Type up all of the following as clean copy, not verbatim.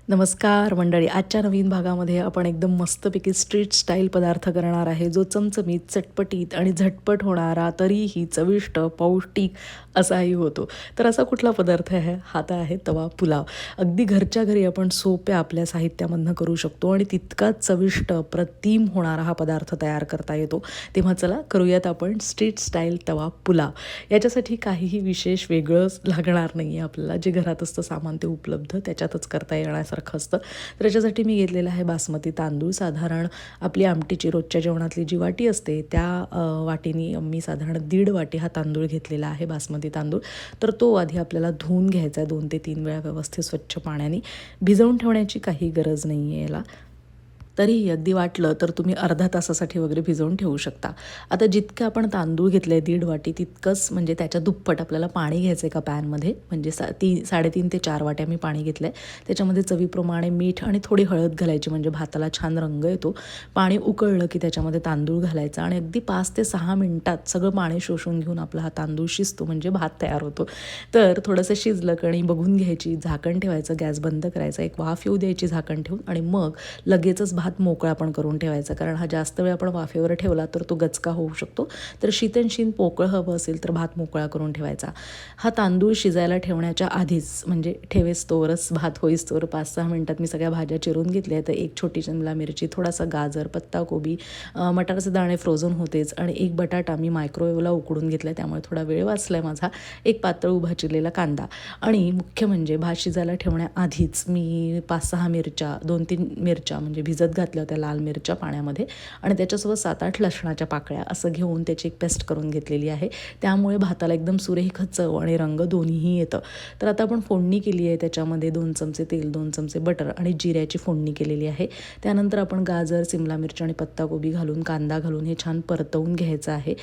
नमस्कार मंडळी. आजच्या नवीन भागामध्ये आपण एकदम मस्तपैकी स्ट्रीट स्टाईल पदार्थ करणार आहे, जो चमचमीत, चटपटीत आणि झटपट होणारा, तरीही चविष्ट, पौष्टिक असाही होतो. तर असा कुठला पदार्थ आहे हा? तर आहे तवा पुलाव. अगदी घरच्या घरी आपण सोप्या आपल्या साहित्यामधनं करू शकतो आणि तितकाच चविष्ट, अप्रतिम होणारा हा पदार्थ तयार करता येतो. तेव्हा चला करूयात आपण स्ट्रीट स्टाईल तवा पुलाव. याच्यासाठी काहीही विशेष वेगळंच लागणार नाही आहे आपल्याला. जे घरात असतं सामान ते उपलब्ध त्याच्यातच करता येण्यासारखं असतं. तर याच्यासाठी मी घेतलेला आहे बासमती तांदूळ. साधारण आपली आमटीची रोजच्या जेवणातली जी वाटी असते त्या वाटीनी मी साधारण 1.5 वाटी हा तांदूळ घेतलेला आहे, बासमती तांदूळ. तर तो आधी आपल्याला धुवून घ्यायचा आहे 2 ते 3 वेळा व्यवस्थित स्वच्छ पाण्याने. भिजवून ठेवण्याची काही गरज नाही आहे याला. तरीही अगदी वाटलं तर तुम्ही अर्धा तासासाठी वगैरे भिजवून ठेवू शकता. आता जितकं आपण तांदूळ घेतलं आहे 1.5 वाटी, तितकंच म्हणजे त्याच्या दुप्पट आपल्याला पाणी घ्यायचं आहे एका पॅनमध्ये. म्हणजे 3.5 ते 4 वाट्या मी पाणी घेतलं आहे. त्याच्यामध्ये चवीप्रमाणे मीठ आणि थोडी हळद घालायची, म्हणजे भाताला छान रंग येतो. पाणी उकळलं की त्याच्यामध्ये तांदूळ घालायचा आणि अगदी 5 ते 6 मिनिटात सगळं पाणी शोषून घेऊन आपला हा तांदूळ शिजतो, म्हणजे भात तयार होतो. तर थोडंसं शिजलं कणी बघून घ्यायची, झाकण ठेवायचं, गॅस बंद करायचा, एक वाफ येऊ द्यायची झाकण ठेवून आणि मग लगेचच भात मोकळा पण करून ठेवायचा. कारण हा जास्त वेळ आपण वाफेवर ठेवला तर तो गचका होऊ शकतो. तर शीतनशीन पोकळ हवं असेल तर भात मोकळा करून ठेवायचा. हा तांदूळ शिजायला ठेवण्याच्या आधीच, म्हणजे ठेवेस्तोवरच भात होईस्तोवर 5-6 मिनिटात मी सगळ्या भाज्या चिरून घेतल्या. तर एक छोटी शिमला मिरची, थोडासा गाजर, पत्ताकोबी, मटारचे दाणे फ्रोझन होतेच आणि एक बटाटा मी मायक्रोवेव्हला उकडून घेतला, त्यामुळे थोडा वेळ वाचला आहे माझा. एक पातळ उभा चिरलेला कांदा आणि मुख्य म्हणजे भात शिजायला ठेवण्याआधीच मी 5-6 मिरच्या, 2-3 मिरच्या म्हणजे भिजत घातल्या होत्या लाल मिरच्या पाण्यामध्ये आणि त्याच्यासोबत 7-8 लसणाच्या पाकळ्या असं घेऊन त्याची एक पेस्ट करून घेतलेली आहे. त्यामुळे भाताला एकदम सुरेख चव आणि रंग दोन्हीही येतं. तर आता आपण फोडणी केली आहे, त्याच्यामध्ये 2 चमचे तेल, 2 चमचे बटर आणि जिऱ्याची फोडणी केलेली आहे. त्यानंतर आपण गाजर, सिमला मिरची आणि पत्ताकोबी घालून, कांदा घालून हे छान परतवून घ्यायचं आहे.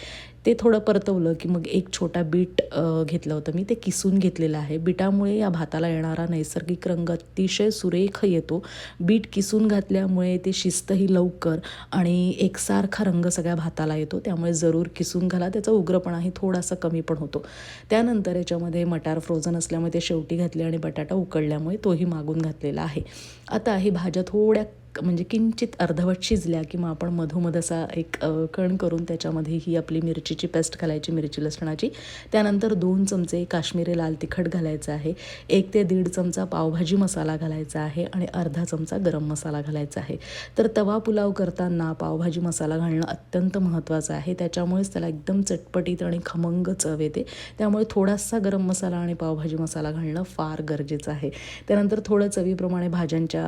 ते थोडं परतवलं की मग एक छोटा बीट घेतलं होतं मी, ते किसून घेतलेलं आहे. बीटामुळे या भाताला येणारा नैसर्गिक रंग अतिशय सुरेख येतो. बीट किसून घातल्यामुळे ते शिजतही लवकर आणि एकसारखा रंग सगळ्या भाताला येतो. त्यामुळे जरूर किसून घाला, त्याचा उग्रपणाही थोडासा कमी पण होतो. त्यानंतर याच्यामध्ये मटार फ्रोझन असल्यामुळे ते शेवटी घातले आणि बटाटा उकडल्यामुळे तोही मागून घातलेला आहे. आता ही भाज्या थोड्या म्हणजे किंचित अर्धवट शिजल्या की मग आपण मधोमध असा एक कण करून त्याच्यामध्ये ही आपली मिरचीची पेस्ट घालायची, मिरची लसणाची. त्यानंतर 2 चमचे काश्मीरी लाल तिखट घालायचं आहे, 1 ते 1.5 चमचा पावभाजी मसाला घालायचा आहे आणि अर्धा चमचा गरम मसाला घालायचा आहे. तर तवा पुलाव करताना पावभाजी मसाला घालणं अत्यंत महत्त्वाचं आहे. त्याच्यामुळेच त्याला एकदम चटपटीत आणि खमंग चव येते. त्यामुळे थोडासा गरम मसाला आणि पावभाजी मसाला घालणं फार गरजेचं आहे. त्यानंतर थोडं चवीप्रमाणे भाज्यांच्या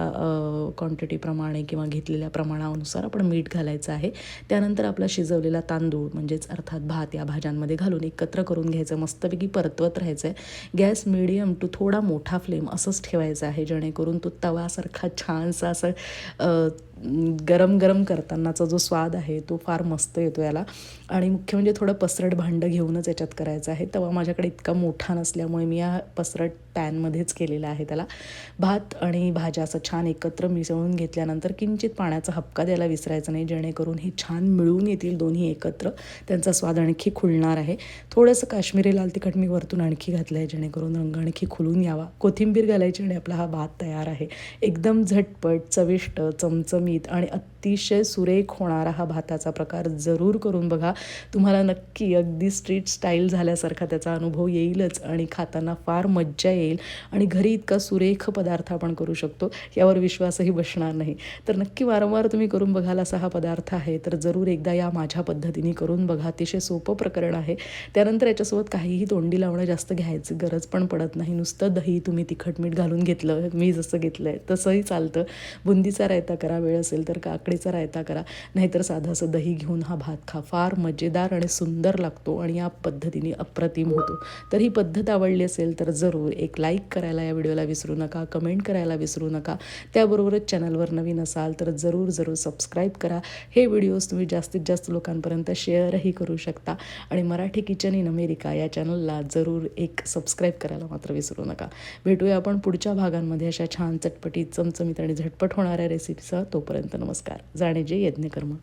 क्वांटिटीप्रमाणे किंवा घेतलेल्या प्रमाणानुसार आपण मीठ घालायचं आहे. त्यानंतर आपला शिजवलेला तांदूळ म्हणजेच अर्थात भात या भाज्यांमध्ये घालून एकत्र करून घ्यायचं, मस्तपैकी परतवत राहायचं आहे. गॅस मिडियम टू थोडा मोठा फ्लेम असंच ठेवायचा आहे, जेणेकरून तो तवासारखा छानसा असं गरम गरम करतानाचा जो स्वाद आहे तो फार मस्त येतो याला. आणि मुख्य म्हणजे थोडं पसरट भांडं घेऊनच याच्यात करायचं आहे. तवा माझ्याकडे इतका मोठा नसल्यामुळे मी या पसरट पॅनमध्येच केलेला आहे त्याला. भात आणि भाज्या असं छान एकत्र मिसळून घेतल्यानंतर किंचित पाण्याचा हबका द्यायला विसरायचं नाही, जेणेकरून हे छान मिळून येतील दोन्ही एकत्र, त्यांचा स्वाद आणखी खुलणार आहे. थोडंसं काश्मीरी लाल तिखट मी वरतून आणखी घातलं आहे, जेणेकरून रंग आणखी खुलून यावा. कोथिंबीर घालायची आणि आपला हा भात तयार आहे. एकदम झटपट, चविष्ट, चमचमीत आणि अतिशय सुरेख होणारा हा भाताचा प्रकार जरूर करून बघा. तुम्हाला नक्की अगदी स्ट्रीट स्टाईल झाल्यासारखा त्याचा अनुभव येईलच आणि खाताना फार मज्जा येईल आणि घरी इतका सुरेख पदार्थ आपण करू शकतो यावर विश्वासही बसणार नाही. तर नक्की वारंवार तुम्ही करून बघाल असा हा पदार्थ आहे. तर जरूर एकदा या माझ्या पद्धतीने करून बघा. अतिशय सोपं प्रकरण आहे. त्यानंतर याच्यासोबत काहीही तोंडी लावणं जास्त घ्यायची गरज पण पडत नाही. नुसतं दही तुम्ही तिखट मीठ घालून घेतलं, मी जसं घेतलं आहे तसंही चालतं. बुंदीचा रायता करा, वेळ असेल तर काकडीचा रायता करा, नाहीतर साधं असं दही घेऊन हा भात खा. फार मजेदार आणि सुंदर लागतो आणि या पद्धतीने अप्रतिम होतो. तर ही पद्धत आवडली असेल तर जरूर एक लाईक करायला या व्हिडिओला विसरू नका, कमेंट करायला विसरू नका. त्याबरोबरच चॅनलवर नवीन असाल तर जरूर सबस्क्राईब करा. हे व्हिडिओज तुम्ही जास्तीत जास्त लोकांपर्यंत शेअरही करू शकता आणि मराठी किचन इन अमेरिका या चॅनलला जरूर एक सबस्क्राईब करायला मात्र विसरू नका. भेटूया आपण पुढच्या भागांमध्ये अशा छान चटपटीत, चमचमीत आणि झटपट होणाऱ्या रेसिपीसह. तोपर्यंत नमस्कार. जाणे जे यज्ञकर्म.